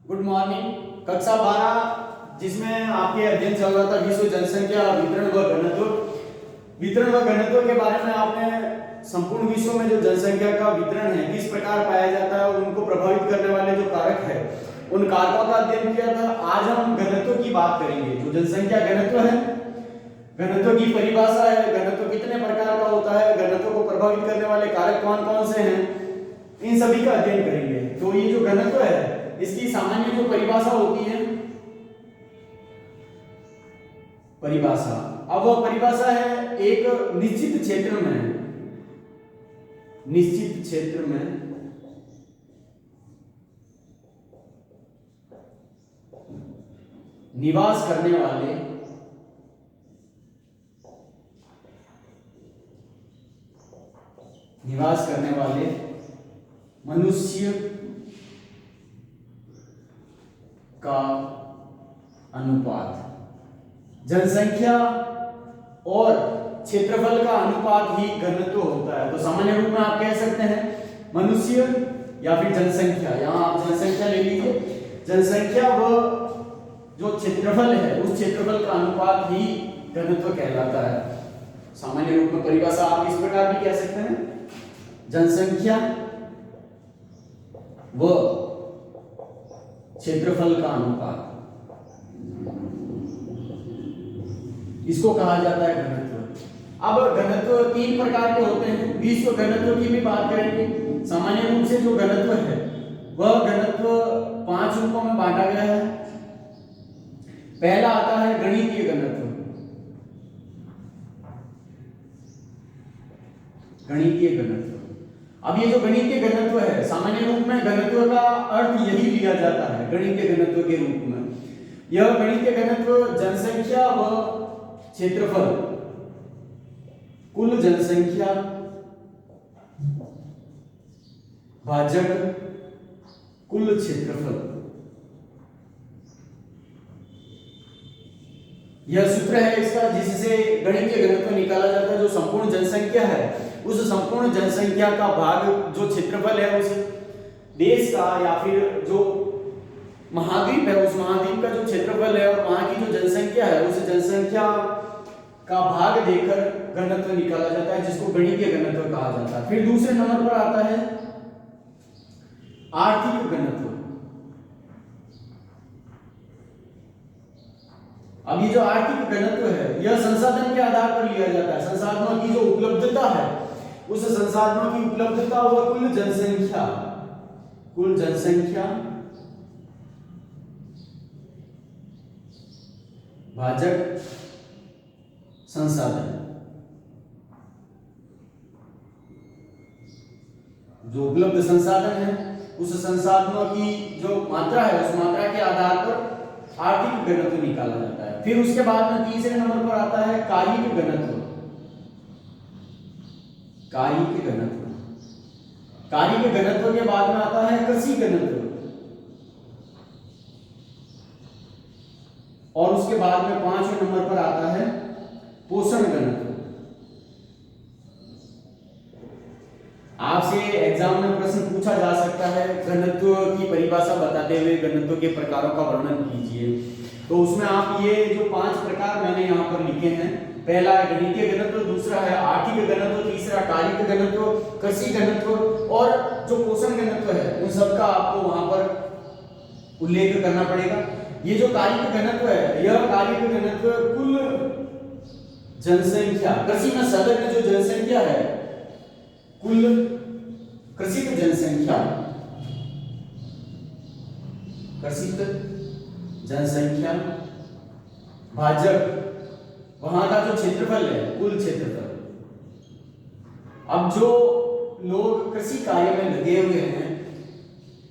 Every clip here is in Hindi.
Good morning. कक्षा 12 जिसमें आपके अध्ययन चल रहा था विश्व जनसंख्या वितरण व घनत्व के बारे में आपने संपूर्ण विश्व में जो जनसंख्या का वितरण है किस प्रकार पाया जाता है और उनको प्रभावित करने वाले जो कारक है उन कारकों का अध्ययन किया था। आज हम घनत्व की बात करेंगे। जो जनसंख्या घनत्व है, घनत्व की परिभाषा है, घनत्व कितने प्रकार का होता है, घनत्व को प्रभावित करने वाले कारक कौन कौन से हैं, इन सभी का अध्ययन करेंगे। तो ये जो घनत्व है इसकी सामान्य जो परिभाषा होती है, परिभाषा, अब वह परिभाषा है एक निश्चित क्षेत्र में निवास करने वाले मनुष्य का अनुपात, जनसंख्या और क्षेत्रफल का अनुपात ही घनत्व होता है। तो सामान्य रूप में आप कह सकते हैं मनुष्य या फिर जनसंख्या, यहां आप जनसंख्या ले लीजिए, जनसंख्या व जो क्षेत्रफल है उस क्षेत्रफल का अनुपात ही घनत्व कहलाता है। सामान्य रूप में परिभाषा आप इस प्रकार भी कह सकते हैं, जनसंख्या व क्षेत्रफल का अनुपात, इसको कहा जाता है घनत्व। अब घनत्व तीन प्रकार के होते हैं। विश्व घनत्व की भी बात करेंगे। सामान्य रूप से जो घनत्व है वह घनत्व 5 रूपों में बांटा गया है। पहला आता है गणितीय घनत्व। गणितीय घनत्व, अब ये जो गणितीय घनत्व है, सामान्य रूप में घनत्व का अर्थ यही लिया जाता है गणितीय घनत्व के रूप में। यह गणितीय घनत्व जनसंख्या व क्षेत्रफल, कुल जनसंख्या भाजक कुल क्षेत्रफल, यह सूत्र है इसका जिससे गणितीय घनत्व निकाला जाता है। जो संपूर्ण जनसंख्या है उस संपूर्ण जनसंख्या का भाग जो क्षेत्रफल है उस देश का या फिर जो महाद्वीप है उस महाद्वीप का जो क्षेत्रफल है और वहां की जो जनसंख्या है उस जनसंख्या का भाग देकर घनत्व निकाला जाता है, जिसको गणितीय घनत्व कहा जाता है। फिर दूसरे नंबर पर आता है आर्थिक घनत्व। अब ये जो आर्थिक घनत्व है यह संसाधन के आधार पर लिया जाता है। संसाधनों की जो उपलब्धता है उस संसाधनों की उपलब्धता व कुल जनसंख्या भाजक संसाधन, जो उपलब्ध संसाधन है उस संसाधनों की जो मात्रा है उस मात्रा के आधार पर आर्थिक घनत्व निकाला जाता है। फिर उसके बाद में तीसरे नंबर पर आता है कायिक घनत्व। कायिक घनत्व के बाद में आता है कृषि घनत्व और उसके बाद में 5वें नंबर पर आता है पोषण घनत्व। आपसे एग्जाम में प्रश्न पूछा जा सकता है घनत्व की परिभाषा बताते हुए घनत्व के प्रकारों का वर्णन कीजिए। तो उसमें आप ये जो 5 प्रकार मैंने यहाँ पर लिखे हैं, पहला है गणितीय घनत्व, दूसरा है आर्थिक घनत्व, तीसरा कायिक घनत्व, कृषि घनत्व और जो पोषण घनत्व है उन सबका आपको वहां पर उल्लेख करना पड़ेगा। ये जो कायिक घनत्व है यह कायिक घनत्व कुल जनसंख्या, कृषि में संलग्न जो जनसंख्या है, कुल कृषित जनसंख्या भाजक वहां का जो क्षेत्रफल है, कुल क्षेत्रफल। अब जो लोग कृषि कार्य में लगे हुए हैं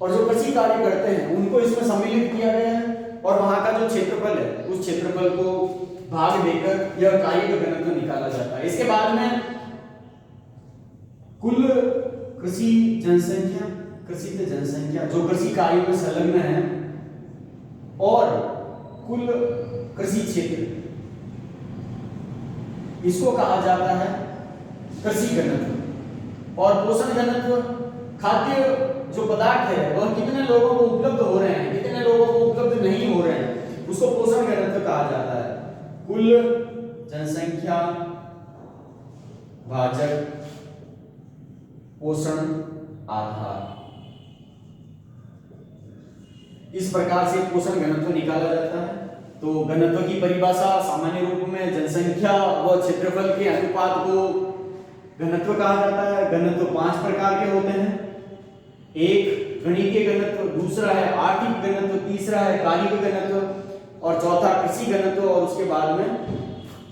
और जो कृषि कार्य करते हैं उनको इसमें सम्मिलित किया गया है और वहां का जो क्षेत्रफल है उस क्षेत्रफल को भाग देकर यह कायिक घनत्व निकाला जाता है। इसके बाद में कुल कृषित जनसंख्या जो कृषि कार्य में संलग्न है और कुल कृषि क्षेत्र, इसको कहा जाता है कृषि घनत्व। और पोषण घनत्व, खाद्य जो पदार्थ है वह कितने लोगों को उपलब्ध हो रहे हैं, कितने लोग कुल जनसंख्या भाजक पोषण आधार। इस प्रकार से पोषण घनत्व निकाला जाता है। तो घनत्व की परिभाषा सामान्य रूप में जनसंख्या व क्षेत्रफल के अनुपात को घनत्व कहा जाता है। घनत्व 5 प्रकार के होते हैं। एक गणितीय घनत्व, दूसरा है आर्थिक घनत्व, तीसरा है कालिक घनत्व और चौथा कृषि घनत्व और उसके बाद में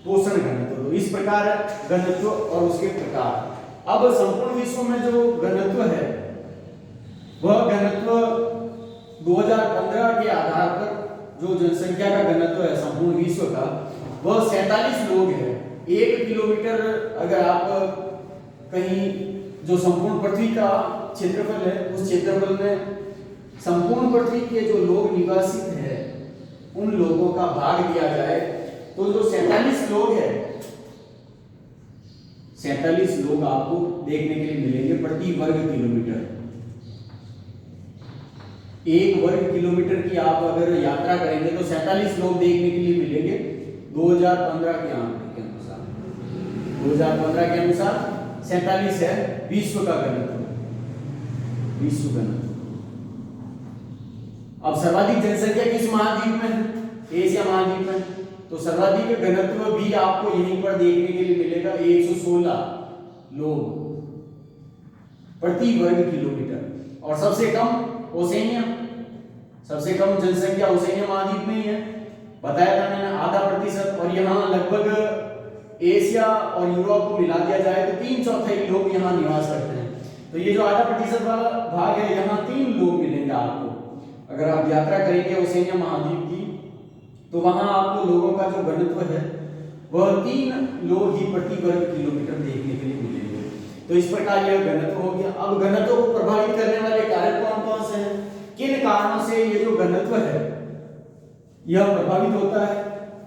पोषण घनत्व। तो इस प्रकार घनत्व और उसके प्रकार। अब संपूर्ण विश्व में जो घनत्व है वह घनत्व 2015 के आधार पर जो जनसंख्या का घनत्व है संपूर्ण विश्व का वह 47 लोग है। 1 किलोमीटर अगर आप कहीं जो संपूर्ण पृथ्वी का क्षेत्रफल है उस क्षेत्रफल में संपूर्ण पृथ्वी के जो लोग निवासित है उन लोगों का भाग दिया जाए तो जो 47 लोग है 47 लोग आपको देखने के लिए मिलेंगे प्रति वर्ग किलोमीटर। 1 वर्ग किलोमीटर की आप अगर यात्रा करेंगे तो 47 लोग देखने के लिए मिलेंगे 2015 के आंकड़े के अनुसार। 2015 के अनुसार 47 है विश्व का घनत्व, विश्व घनत्व। अब सर्वाधिक जनसंख्या किस महाद्वीप में है? एशिया महाद्वीप में। तो सर्वाधिक घनत्व भी आपको यहीं पर देखने के लिए मिलेगा 116 लोग प्रति वर्ग किलोमीटर। और सबसे कम ओसेनिया, सबसे कम जनसंख्या ओसेनिया महाद्वीप में ही है। बताया था मैंने आधा प्रतिशत। और यहाँ लगभग एशिया और यूरोप को मिला दिया जाए तो 3/4 लोग यहाँ निवास करते हैं। तो ये जो आधा प्रतिशत वाला भाग है यहाँ 3 लोग मिलेंगे आपको। अगर आप यात्रा करेंगे ओसेनिया महाद्वीप की तो वहां आपको लोगों का जो घनत्व है वह 3 लोग ही प्रति वर्ग किलोमीटर देखने के लिए मिलेंगे। तो इस प्रकार यह घनत्व हो गया। अब घनत्व को प्रभावित करने वाले कारक कौन कौन से हैं? किन कारणों से ये जो घनत्व है यह प्रभावित होता है?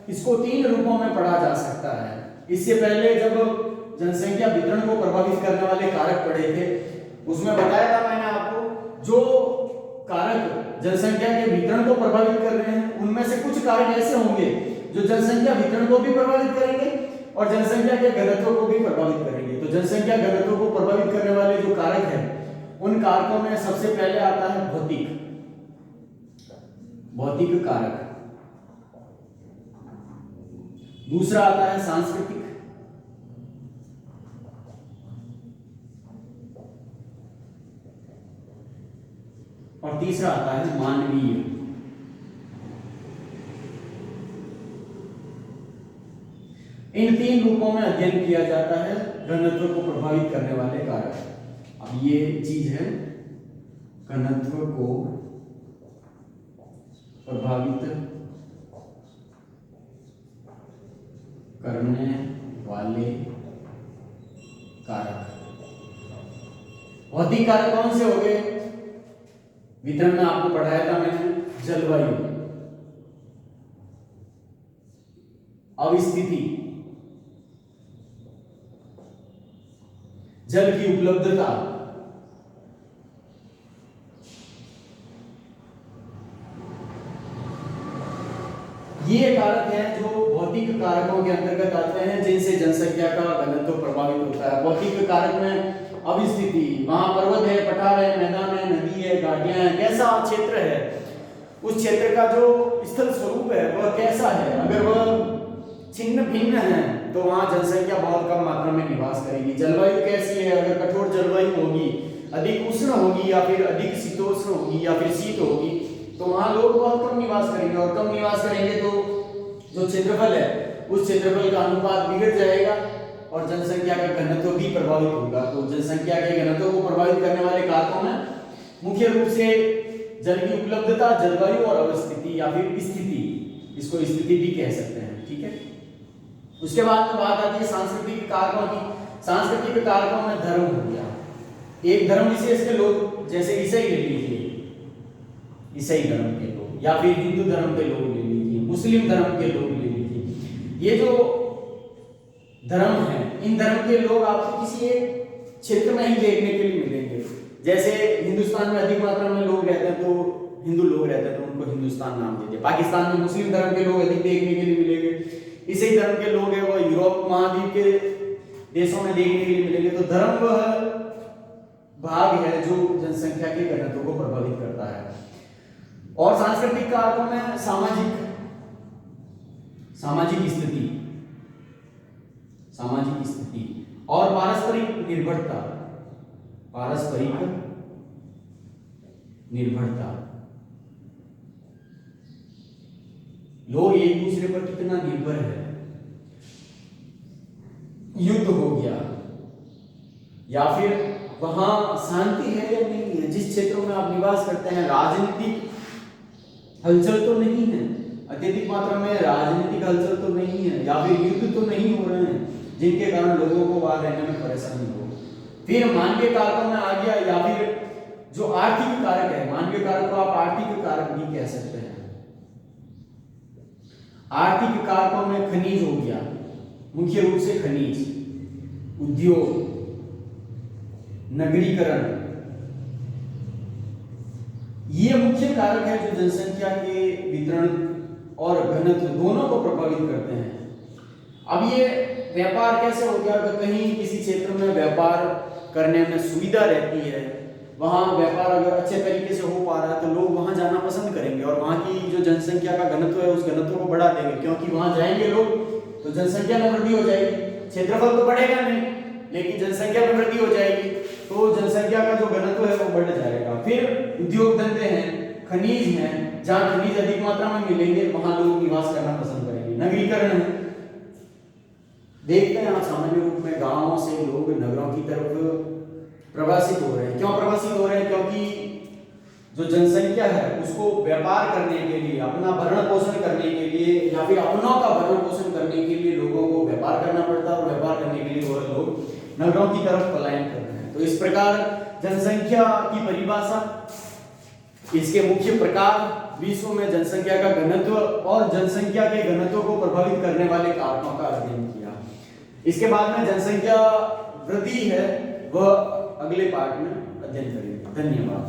इसको 3 रूपों में पढ़ा जा सकता है। इससे पहले जब जनसंख्या वितरण को प्रभावित करने वाले कारक पढ़े थे उसमें बताया था मैंने आपको जो कारक जनसंख्या के वितरण को प्रभावित कर रहे हैं उनमें से कुछ कारक ऐसे होंगे जो जनसंख्या वितरण को भी प्रभावित करेंगे और जनसंख्या के घनत्व को भी प्रभावित करेंगे। तो जनसंख्या घनत्व को प्रभावित करने वाले जो कारक हैं उन कारकों में सबसे पहले आता है भौतिक कारक, दूसरा आता है सांस्कृतिक, और तीसरा आता है मानवीय। इन 3 रूपों में अध्ययन किया जाता है घनत्व को प्रभावित करने वाले कारक। अब ये चीज है घनत्व को प्रभावित करने वाले कारक। भौतिक कारक कौन से हो गए? वितरण में आपको पढ़ाया था मैंने जलवायु, अवस्थिति, जल की उपलब्धता, ये कारक हैं जो भौतिक कारकों के अंतर्गत आते हैं जिनसे जनसंख्या का घनत्व प्रभावित होता है। भौतिक कारक में अवस्थिति, वहां पर्वत है, पठार है, मैदान है, नदी है, घाटियां हैं, कैसा क्षेत्र है, उस क्षेत्र का जो स्थल स्वरूप है वह कैसा है। अगर वह छिन्न भिन्न है तो वहां जनसंख्या बहुत कम मात्रा में निवास करेगी। जलवायु कैसी है? अगर कठोर जलवायु होगी, अधिक उष्ण होगी या फिर अधिक शीतोष्ण होगी या फिर शीत होगी तो वहां लोग बहुत कम निवास करेंगे और कम निवास करेंगे तो जो क्षेत्रफल है उस क्षेत्रफल का अनुपात बिगड़ जाएगा और जनसंख्या का घनत्व भी प्रभावित होगा। तो जनसंख्या के घनत्व को प्रभावित करने वाले कारकों में मुख्य रूप से जल की उपलब्धता, जलवायु और अवस्थिति या फिर स्थिति, इसको स्थिति भी कह सकते हैं। ठीक है। उसके बाद में बात आती है सांस्कृतिक कारकों की। सांस्कृतिक कारकों में धर्म हो गया। एक धर्म विशेष के लोग, जैसे ईसाई ले लीजिए, ईसाई धर्म के लोग, या फिर हिंदू धर्म के लोग ले लीजिए, मुस्लिम धर्म के लोग ले लीजिए। ये जो धर्म है, इन धर्म के लोग आपको किसी एक क्षेत्र में ही देखने के लिए मिलेंगे। जैसे हिंदुस्तान में अधिक मात्रा में लोग रहते हैं तो हिंदू लोग रहते हैं तो उनको हिंदुस्तान नाम दीजिए। पाकिस्तान में मुस्लिम धर्म के लोग अधिक देखने के लिए मिलेंगे, ईसाई धर्म के लोग हैं वो यूरोप महाद्वीप के देशों में देखने के लिए मिलेंगे। तो धर्म वह भाग है जो जनसंख्या के घनत्व को प्रभावित करता है। और सांस्कृतिक कारकों में सामाजिक स्थिति और पारस्परिक निर्भरता, लोग एक दूसरे पर कितना निर्भर है। युद्ध हो गया या फिर वहां शांति है या नहीं है, जिस क्षेत्रों में आप निवास करते हैं राजनीतिक हलचल तो नहीं है, अत्यधिक मात्रा में राजनीतिक हलचल तो नहीं है, या फिर युद्ध तो नहीं हो रहे हैं जिनके कारण लोगों को वहां रहने में परेशानी हो। फिर मानवीय कारकों में आ गया, या फिर जो आर्थिक कारक है, मानवीय कारक को आप आर्थिक कारक भी कह सकते हैं। आर्थिक कारकों में खनिज हो गया, मुख्य रूप से खनिज, उद्योग, नगरीकरण, ये मुख्य कारक है जो जनसंख्या के वितरण और घनत्व दोनों को प्रभावित करते हैं। अब ये व्यापार कैसे हो गया, अगर कहीं किसी क्षेत्र में व्यापार करने में सुविधा रहती है, वहां व्यापार अगर अच्छे तरीके से हो पा रहा है तो लोग वहां जाना पसंद करेंगे और वहां की जो जनसंख्या का घनत्व है उस घनत्व को बढ़ा देंगे, क्योंकि वहां जाएंगे लोग तो जनसंख्या में वृद्धि हो जाएगी। क्षेत्रफल तो बढ़ेगा नहीं लेकिन जनसंख्या में वृद्धि हो जाएगी, तो जनसंख्या का जो घनत्व है वो बढ़ जाएगा। फिर उद्योग धंधे हैं, खनिज हैं, जहां खनिज अधिक मात्रा में मिलेंगे वहां लोग निवास करना पसंद करेंगे। नगरीकरण है, देखते हैं आप सामान्य रूप में गांवों से लोग नगरों की तरफ प्रवासित हो रहे हैं। क्यों प्रवासित हो रहे हैं? क्योंकि जो जनसंख्या है उसको व्यापार करने के लिए, अपना भरण पोषण करने के लिए या फिर अपनों का भरण पोषण करने के लिए लोगों को व्यापार करना पड़ता है और व्यापार करने के लिए वह लोग नगरों की तरफ पलायन कर रहे हैं। तो इस प्रकार जनसंख्या की परिभाषा, इसके मुख्य प्रकार, विश्व में जनसंख्या का घनत्व और जनसंख्या के घनत्व को प्रभावित करने वाले कारकों का अध्ययन किया। इसके बाद में जनसंख्या वृद्धि है वह अगले पार्ट में अध्ययन करेंगे। धन्यवाद।